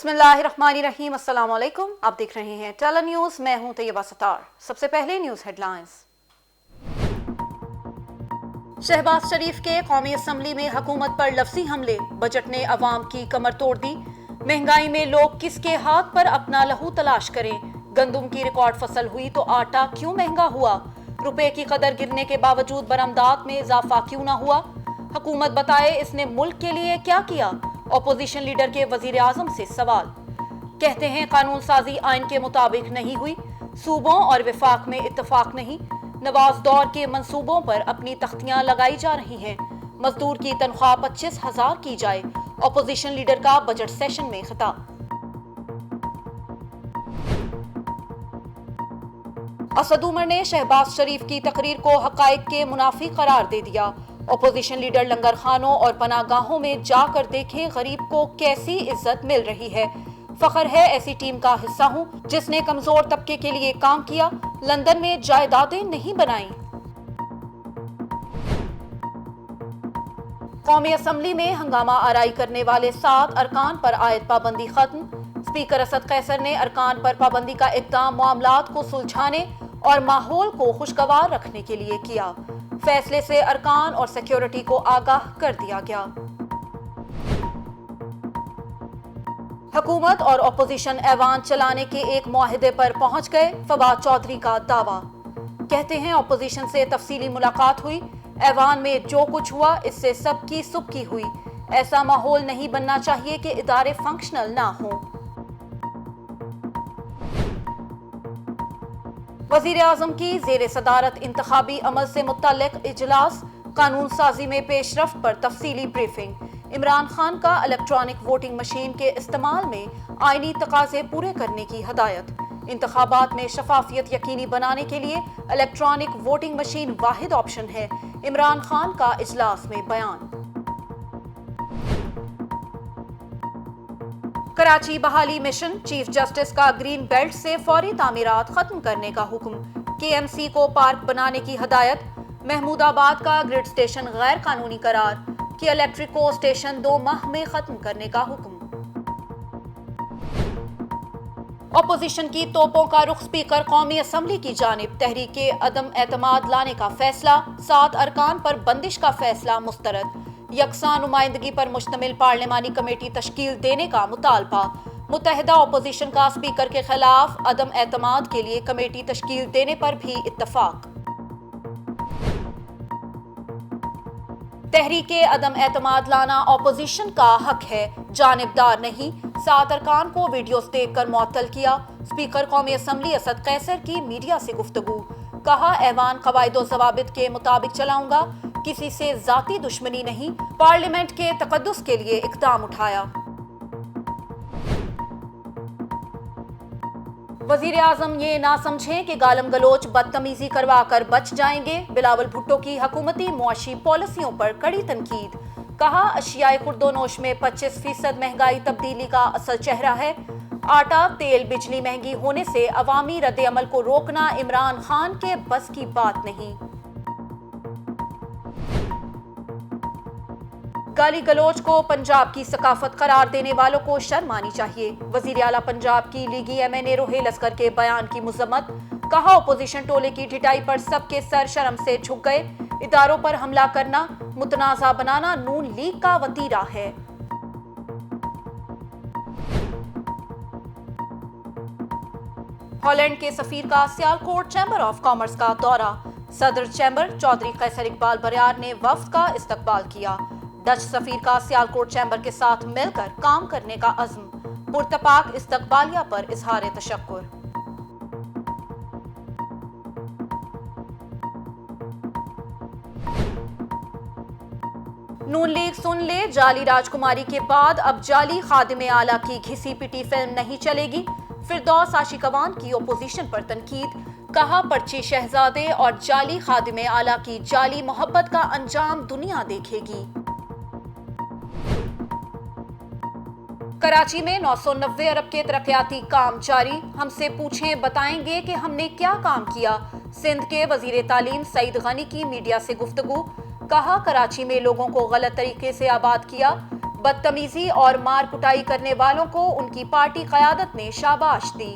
بسم اللہ الرحمن الرحیم، السلام علیکم، آپ دیکھ رہے ہیں ٹیلر نیوز، میں ہوں طیبہ ستار۔ سب سے پہلے نیوز ہیڈ لائنز۔ شہباز شریف کے قومی اسمبلی میں حکومت پر لفظی حملے، بجٹ نے عوام کی کمر توڑ دی۔ مہنگائی میں لوگ کس کے ہاتھ پر اپنا لہو تلاش کریں؟ گندم کی ریکارڈ فصل ہوئی تو آٹا کیوں مہنگا ہوا؟ روپے کی قدر گرنے کے باوجود برآمدات میں اضافہ کیوں نہ ہوا؟ حکومت بتائے اس نے ملک کے لیے کیا کیا؟ اپوزیشن لیڈر کے وزیر اعظم سے سوال۔ کہتے ہیں قانون سازی آئین کے مطابق نہیں ہوئی، صوبوں اور وفاق میں اتفاق نہیں۔ نواز دور کے منصوبوں پر اپنی تختیاں لگائی جا رہی ہیں۔ مزدور کی تنخواہ 25,000 کی جائے، اپوزیشن لیڈر کا بجٹ سیشن میں خطاب۔ اسد عمر نے شہباز شریف کی تقریر کو حقائق کے منافی قرار دے دیا۔ اپوزیشن لیڈر لنگر خانوں اور پناہ گاہوں میں جا کر دیکھیں غریب کو کیسی عزت مل رہی ہے۔ فخر ہے ایسی ٹیم کا حصہ ہوں جس نے کمزور طبقے کے لیے کام کیا، لندن میں جائیدادیں نہیں بنائیں۔ قومی اسمبلی میں ہنگامہ آرائی کرنے والے 7 ارکان پر عائد پابندی ختم۔ اسپیکر اسد قیصر نے ارکان پر پابندی کا اقدام معاملات کو سلجھانے اور ماحول کو خوشگوار رکھنے کے لیے کیا۔ فیصلے سے ارکان اور سیکیورٹی کو آگاہ کر دیا گیا۔ حکومت اور اپوزیشن ایوان چلانے کے ایک معاہدے پر پہنچ گئے، فواد چودھری کا دعویٰ۔ کہتے ہیں اپوزیشن سے تفصیلی ملاقات ہوئی، ایوان میں جو کچھ ہوا اس سے سب کی سبکی ہوئی۔ ایسا ماحول نہیں بننا چاہیے کہ ادارے فنکشنل نہ ہوں۔ وزیر اعظم کی زیر صدارت انتخابی عمل سے متعلق اجلاس، قانون سازی میں پیش رفت پر تفصیلی بریفنگ۔ عمران خان کا الیکٹرانک ووٹنگ مشین کے استعمال میں آئینی تقاضے پورے کرنے کی ہدایت۔ انتخابات میں شفافیت یقینی بنانے کے لیے الیکٹرانک ووٹنگ مشین واحد آپشن ہے، عمران خان کا اجلاس میں بیان۔ کراچی بحالی مشن، چیف جسٹس کا گرین بیلٹ سے فوری تعمیرات ختم کرنے کا حکم، کے ایم سی کو پارک بنانے کی ہدایت۔ محمود آباد کا گرڈ اسٹیشن غیر قانونی قرار، کی الیکٹرک کو اسٹیشن 2 ماہ میں ختم کرنے کا حکم۔ اپوزیشن کی توپوں کا رخ، اسپیکر قومی اسمبلی کی جانب، تحریک عدم اعتماد لانے کا فیصلہ، 7 ارکان پر بندش کا فیصلہ مسترد۔ یکساں نمائندگی پر مشتمل پارلیمانی کمیٹی تشکیل دینے کا مطالبہ۔ متحدہ اپوزیشن کا اسپیکر کے خلاف عدم اعتماد کے لیے کمیٹی تشکیل دینے پر بھی اتفاق۔ تحریک عدم اعتماد لانا اپوزیشن کا حق ہے، جانبدار نہیں۔ 7 ارکان کو ویڈیوز دیکھ کر معطل کیا۔ اسپیکر قومی اسمبلی اسد قیصر کی میڈیا سے گفتگو، کہا ایوان قواعد و ضوابط کے مطابق چلاؤں گا، کسی سے ذاتی دشمنی نہیں، پارلیمنٹ کے تقدس کے لیے اقدام اٹھایا۔ وزیر اعظم یہ نہ سمجھیں کہ گالم گلوچ بدتمیزی کروا کر بچ جائیں گے، بلاول بھٹو کی حکومتی معاشی پالیسیوں پر کڑی تنقید، کہا اشیائے خورد و نوش میں 25% مہنگائی تبدیلی کا اصل چہرہ ہے۔ آٹا، تیل، بجلی مہنگی ہونے سے عوامی رد عمل کو روکنا عمران خان کے بس کی بات نہیں۔ گالی گلوچ کو پنجاب کی ثقافت قرار دینے والوں کو شرم آنی چاہیے، وزیر اعلیٰ پنجاب کی لیگی ایم این اے روہیل اصغر کے بیان کی مذمت، کہا اپوزیشن ٹولے کی ڈھٹائی پر سب کے سر شرم سے جھک گئے، اداروں پر حملہ کرنا، متنازع بنانا نون لیگ کا وتیرہ ہے۔ ہالینڈ کے سفیر کا سیالکوٹ چیمبر آف کامرس کا دورہ، صدر چیمبر چودھری قیصر اقبال بریار نے وفد کا استقبال کیا۔ ڈچ سفیر کا سیالکوٹ چیمبر کے ساتھ مل کر کام کرنے کا عزم، پرتپاک استقبالیہ پر اظہار تشکر۔ نون لیگ سن لے، جعلی راجکماری کے بعد اب جعلی خادم اعلیٰ کی گھسی پٹی فلم نہیں چلے گی، فردوس عاشقوان کی اپوزیشن پر تنقید، کہا پرچی شہزادے اور جعلی خادم اعلیٰ کی جعلی محبت کا انجام دنیا دیکھے گی۔ کراچی میں 990 ارب کے ترقیاتی کام جاری، ہم سے پوچھیں بتائیں گے کہ ہم نے کیا کام کیا۔ سندھ کے وزیر تعلیم سعید غنی کی میڈیا سے گفتگو، کہا کراچی میں لوگوں کو غلط طریقے سے آباد کیا، بدتمیزی اور مار کٹائی کرنے والوں کو ان کی پارٹی قیادت نے شاباش دی۔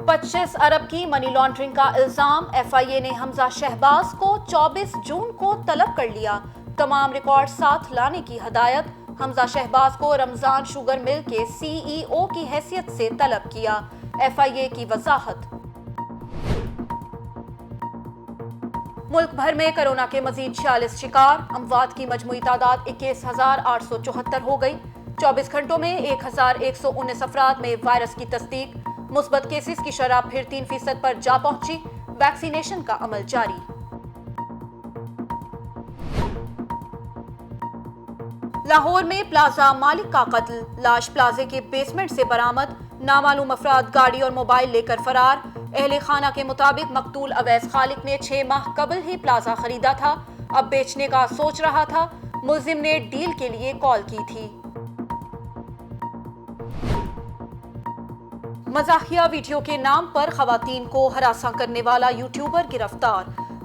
25 ارب کی منی لانڈرنگ کا الزام، ایف آئی اے نے حمزہ شہباز کو 24 جون کو طلب کر لیا، تمام ریکارڈ ساتھ لانے کی ہدایت، حمزہ شہباز کو رمضان شوگر مل کے سی ای او کی حیثیت سے طلب کیا، ایف آئی اے کی وضاحت۔ ملک بھر میں کرونا کے مزید 46 شکار، اموات کی مجموعی تعداد 21,874 ہو گئی، 24 گھنٹوں میں 1,119 افراد میں وائرس کی تصدیق، مثبت کیسز کی شرح پھر 3% پر جا پہنچی، ویکسینیشن کا عمل جاری۔ لاہور میں پلازا مالک کا قتل، لاش پلازے کے بیسمنٹ سے برآمد، نامعلوم افراد گاڑی اور موبائل لے کر فرار، اہل خانہ کے مطابق مقتول اویس خالق نے 6 ماہ قبل ہی پلازا خریدا تھا، اب بیچنے کا سوچ رہا تھا، ملزم نے ڈیل کے لیے کال کی تھی۔ مزاحیہ ویڈیو کے نام پر خواتین کو ہراساں کرنے والا یوٹیوبر گرفتار،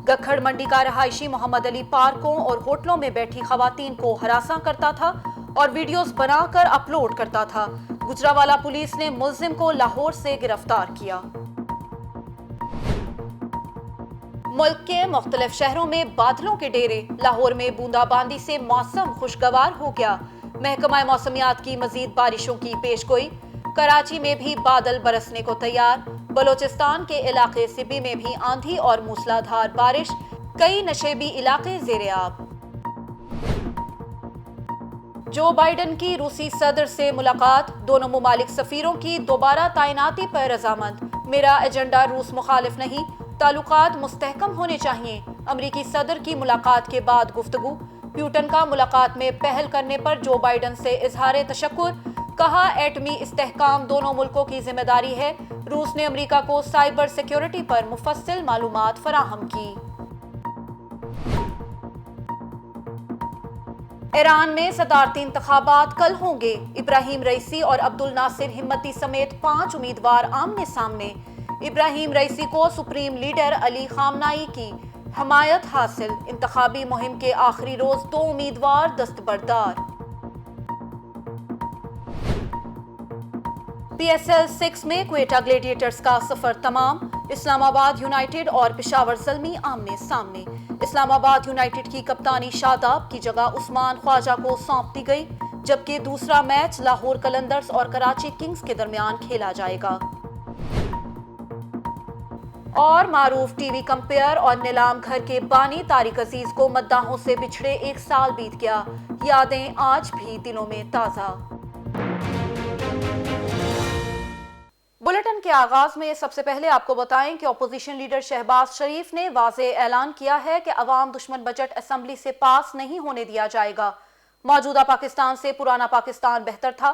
گکھڑ منڈی کا رہائشی محمد علی پارکوں اور ہوٹلوں میں بیٹھی خواتین کو ہراساں کرتا تھا اور ویڈیوز بنا کر اپلوڈ کرتا تھا۔ گجرانوالہ پولیس نے ملزم کو لاہور سے گرفتار کیا۔ ملک کے مختلف شہروں میں بادلوں کے ڈیرے، لاہور میں بوندا باندی سے موسم خوشگوار ہو گیا، محکمہ موسمیات کی مزید بارشوں کی پیشگوئی، کراچی میں بھی بادل برسنے کو تیار، بلوچستان کے علاقے سبی میں بھی آندھی اور موسلا دھار بارش، کئی نشیبی علاقے زیر آب۔ جو بائیڈن کی روسی صدر سے ملاقات، دونوں ممالک سفیروں کی دوبارہ تعیناتی پر رضامند، میرا ایجنڈا روس مخالف نہیں، تعلقات مستحکم ہونے چاہیے، امریکی صدر کی ملاقات کے بعد گفتگو، پیوٹن کا ملاقات میں پہل کرنے پر جو بائیڈن سے اظہار تشکر، کہا ایٹمی استحکام دونوں ملکوں کی ذمہ داری ہے، روس نے امریکہ کو سائبر سیکیورٹی پر مفصل معلومات فراہم کی۔ ایران میں صدارتی انتخابات کل ہوں گے، ابراہیم رئیسی اور عبد الناصر ہمتی سمیت 5 امیدوار آمنے سامنے، ابراہیم رئیسی کو سپریم لیڈر علی خامنائی کی حمایت حاصل، انتخابی مہم کے آخری روز 2 امیدوار دستبردار۔ پی ایس ایل 6 میں کوئٹہ گلیڈیٹرز کا سفر تمام، اسلام آباد یونائیٹڈ اور پشاور زلمی آمنے سامنے، اسلام آباد یونائیٹڈ کی کپتانی شاداب کی جگہ عثمان خواجہ کو سونپ دی گئی، جبکہ دوسرا میچ لاہور قلندرز اور کراچی کنگز کے درمیان کھیلا جائے گا۔ اور معروف ٹی وی کمپیئر اور نیلام گھر کے بانی طارق عزیز کو مداحوں سے بچھڑے 1 سال بیت گیا، یادیں آج بھی دلوں میں تازہ۔ بلیٹن کے آغاز میں سب سے پہلے آپ کو بتائیں کہ اپوزیشن لیڈر شہباز شریف نے واضح اعلان کیا ہے کہ عوام دشمن بجٹ اسمبلی سے پاس نہیں ہونے دیا جائے گا، موجودہ پاکستان سے پرانا پاکستان بہتر تھا،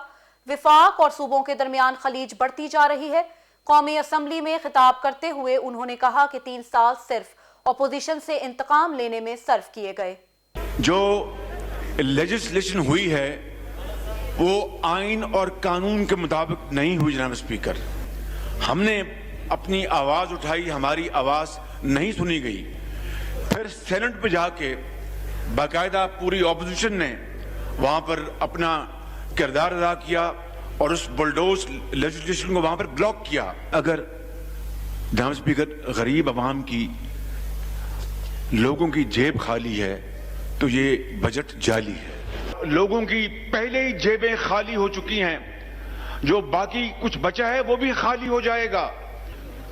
وفاق اور صوبوں کے درمیان خلیج بڑھتی جا رہی ہے، قومی اسمبلی میں خطاب کرتے ہوئے انہوں نے کہا کہ 3 سال صرف اپوزیشن سے انتقام لینے میں صرف کیے گئے۔ جو لیجسلیشن ہوئی ہے وہ آئین اور قانون کے مطابق نہیں ہوئی جناب اسپیکر، ہم نے اپنی آواز اٹھائی، ہماری آواز نہیں سنی گئی، پھر سینٹ پہ جا کے باقاعدہ پوری اپوزیشن نے وہاں پر اپنا کردار ادا کیا اور اس بلڈوز لیجسلیشن کو وہاں پر بلاک کیا۔ اگر جناب اسپیکر غریب عوام کی، لوگوں کی جیب خالی ہے تو یہ بجٹ جعلی ہے، لوگوں کی پہلے ہی جیبیں خالی ہو چکی ہیں، جو باقی کچھ بچا ہے وہ بھی خالی ہو جائے گا۔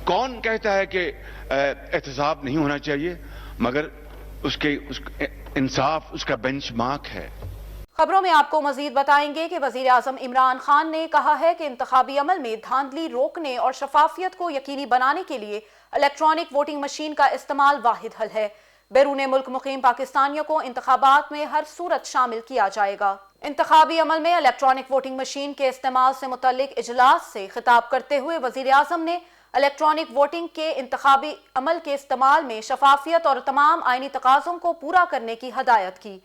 کون کہتا ہے کہ احتساب نہیں ہونا چاہیے، مگر اس انصاف اس کا بینچ مارک ہے۔ خبروں میں آپ کو مزید بتائیں گے کہ وزیر اعظم عمران خان نے کہا ہے کہ انتخابی عمل میں دھاندلی روکنے اور شفافیت کو یقینی بنانے کے لیے الیکٹرانک ووٹنگ مشین کا استعمال واحد حل ہے، بیرون ملک مقیم پاکستانیوں کو انتخابات میں ہر صورت شامل کیا جائے گا۔ انتخابی عمل میں الیکٹرانک ووٹنگ مشین کے استعمال سے متعلق اجلاس سے خطاب کرتے ہوئے وزیر اعظم نے الیکٹرانک ووٹنگ کے انتخابی عمل کے استعمال میں شفافیت اور تمام آئینی تقاضوں کو پورا کرنے کی ہدایت کی۔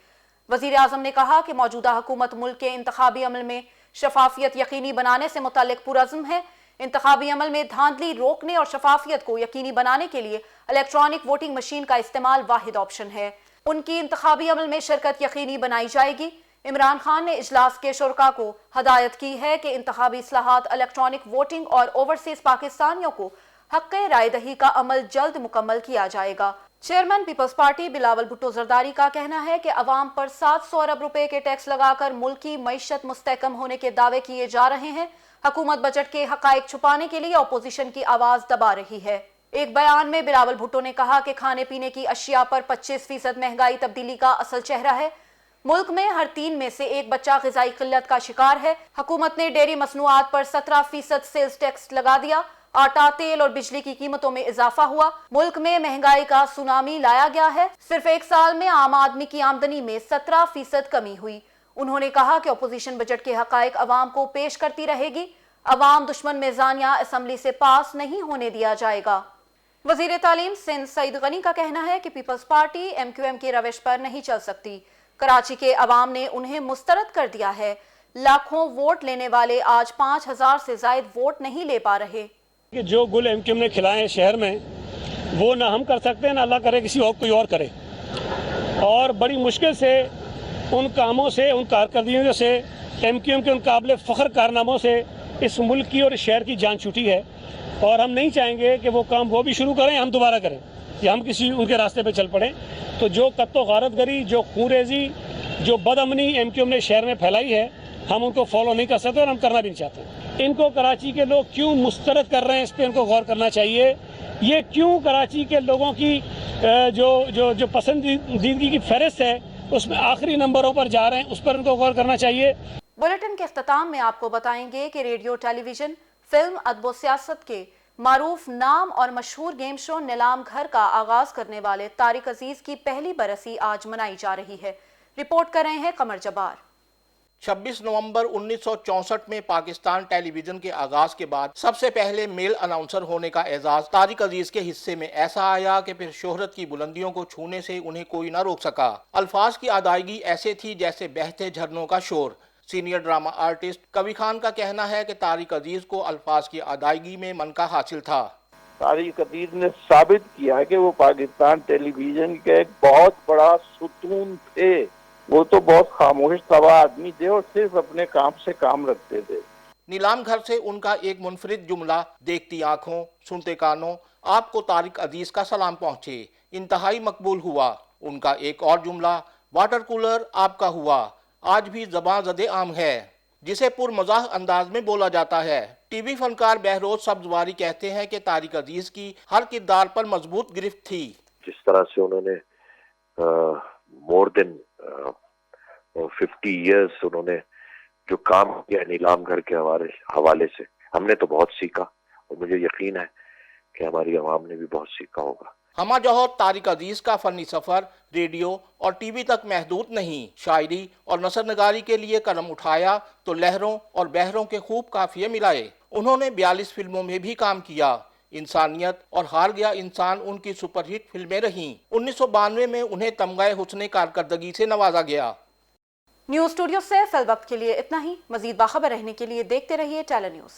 وزیر اعظم نے کہا کہ موجودہ حکومت ملک کے انتخابی عمل میں شفافیت یقینی بنانے سے متعلق پرعزم ہے، انتخابی عمل میں دھاندلی روکنے اور شفافیت کو یقینی بنانے کے لیے الیکٹرانک ووٹنگ مشین کا استعمال واحد آپشن ہے۔ ان کی انتخابی عمل میں شرکت یقینی بنائی جائے گی۔ عمران خان نے اجلاس کے شرکاء کو ہدایت کی ہے کہ انتخابی اصلاحات، الیکٹرانک ووٹنگ اور اوورسیز پاکستانیوں کو حق رائے دہی کا عمل جلد مکمل کیا جائے گا۔ Chairman Peoples Party Bilawal Bhutto Zardari کا کہنا ہے کہ عوام پر 700 ارب روپے کے ٹیکس لگا کر ملکی معیشت مستحکم ہونے کے دعوے کیے جا رہے ہیں۔ حکومت بجٹ کے حقائق چھپانے کے لیے اپوزیشن کی آواز دبا رہی ہے۔ ایک بیان میں بلاول بھٹو نے کہا کہ کھانے پینے کی اشیاء پر 25% مہنگائی تبدیلی کا اصل چہرہ ہے۔ ملک میں ہر 3 میں سے 1 بچہ غذائی قلت کا شکار ہے۔ حکومت نے ڈیری مصنوعات پر 17% سیلز ٹیکس لگا دیا۔ آٹا، تیل اور بجلی کی قیمتوں میں اضافہ ہوا۔ ملک میں مہنگائی کا سونامی لایا گیا ہے۔ صرف 1 سال میں عام آدمی کی آمدنی میں 17% کمی ہوئی۔ انہوں نے کہا کہ اپوزیشن بجٹ کے حقائق عوام کو پیش کرتی رہے گی۔ عوام دشمن میزانیہ اسمبلی سے پاس نہیں ہونے دیا جائے گا۔ وزیر تعلیم سندھ سعید غنی کا کہنا ہے کہ پیپلز پارٹی ایم کیو ایم کی روش پر نہیں چل سکتی۔ کراچی کے عوام نے انہیں مسترد کر دیا ہے۔ لاکھوں ووٹ لینے والے آج 5000 سے زائد ووٹ نہیں لے پا رہے۔ کہ جو گل ایم کیو ایم نے کھلائے ہیں شہر میں وہ نہ ہم کر سکتے ہیں، نہ اللہ کرے کسی اور کوئی اور کرے، اور بڑی مشکل سے ان کاموں سے، ان کارکردگیوں سے، ایم کیو ایم کے ان قابل فخر کارناموں سے اس ملک کی اور اس شہر کی جان چھوٹی ہے، اور ہم نہیں چاہیں گے کہ وہ کام وہ بھی شروع کریں، ہم دوبارہ کریں یا ہم کسی ان کے راستے پہ چل پڑیں۔ تو جو قتل و غارت گری، جو خون ریزی، جو بد امنی ایم کیو ایم نے شہر میں پھیلائی ہے، ہم ان کو فالو نہیں کر سکتے اور ہم کرنا بھی نہیں چاہتے۔ ان کو کراچی کے لوگ کیوں مسترد کر رہے ہیں، اس پہ ان کو غور کرنا چاہیے۔ یہ کیوں کراچی کے لوگوں کی جو پسندیدگی کی فہرست ہے اس میں آخری نمبروں پر جا رہے ہیں، اس پر ان کو غور کرنا چاہیے۔ بلیٹن کے اختتام میں آپ کو بتائیں گے کہ ریڈیو، ٹیلی ویژن، فلم، ادب و سیاست کے معروف نام اور مشہور گیم شو نیلام گھر کا آغاز کرنے والے طارق عزیز کی پہلی برسی آج منائی جا رہی ہے۔ رپورٹ کر رہے ہیں قمر جبار۔ 26 نومبر 1964 میں پاکستان ٹیلی ویژن کے آغاز کے بعد سب سے پہلے میل اناؤنسر ہونے کا اعزاز طارق عزیز کے حصے میں ایسا آیا کہ پھر شہرت کی بلندیوں کو چھونے سے انہیں کوئی نہ روک سکا۔ الفاظ کی ادائیگی ایسے تھی جیسے بہتے جھرنوں کا شور۔ سینئر ڈرامہ آرٹسٹ کبھی خان کا کہنا ہے کہ طارق عزیز کو الفاظ کی ادائیگی میں منقع حاصل تھا۔ طارق عزیز نے ثابت کیا کہ وہ پاکستان ٹیلی ویژن کے ایک بہت بڑا ستون تھے۔ وہ تو بہت خاموش طبع آدمی تھے اور صرف اپنے کام سے کام رکھتے تھے۔ نیلام گھر سے ان کا ایک منفرد جملہ دیکھتی آنکھوں سنتے کانوں آپ کو طارق عزیز کا سلام پہنچے انتہائی مقبول ہوا۔ ان کا ایک اور جملہ واٹر کولر آپ کا ہوا آج بھی زباں زد عام ہے، جسے پرمزاح انداز میں بولا جاتا ہے۔ ٹی وی فنکار بہروز سبزواری کہتے ہیں کہ طارق عزیز کی ہر کردار پر مضبوط گرفت تھی۔ جس طرح سے انہوں نے مور دین 50 ایئرس انہوں نے جو کام کیا نیلام گھر کے حوالے سے، ہم نے تو بہت سیکھا اور مجھے یقین ہے کہ ہماری عوام نے بھی بہت سیکھا ہوگا۔ ہمہ جوہر طارق عزیز کا فنی سفر ریڈیو اور ٹی وی تک محدود نہیں، شاعری اور نثر نگاری کے لیے قلم اٹھایا تو لہروں اور بحروں کے خوب قافیے ملائے۔ انہوں نے 42 فلموں میں بھی کام کیا۔ انسانیت اور ہار گیا انسان ان کی سپر ہٹ فلمیں رہیں۔ 1992 میں انہیں تمغہ حسن کارکردگی سے نوازا گیا۔ نیوز اسٹوڈیو سے فی الوقت کے لیے اتنا ہی۔ مزید باخبر رہنے کے لیے دیکھتے رہیے ٹیلی نیوز۔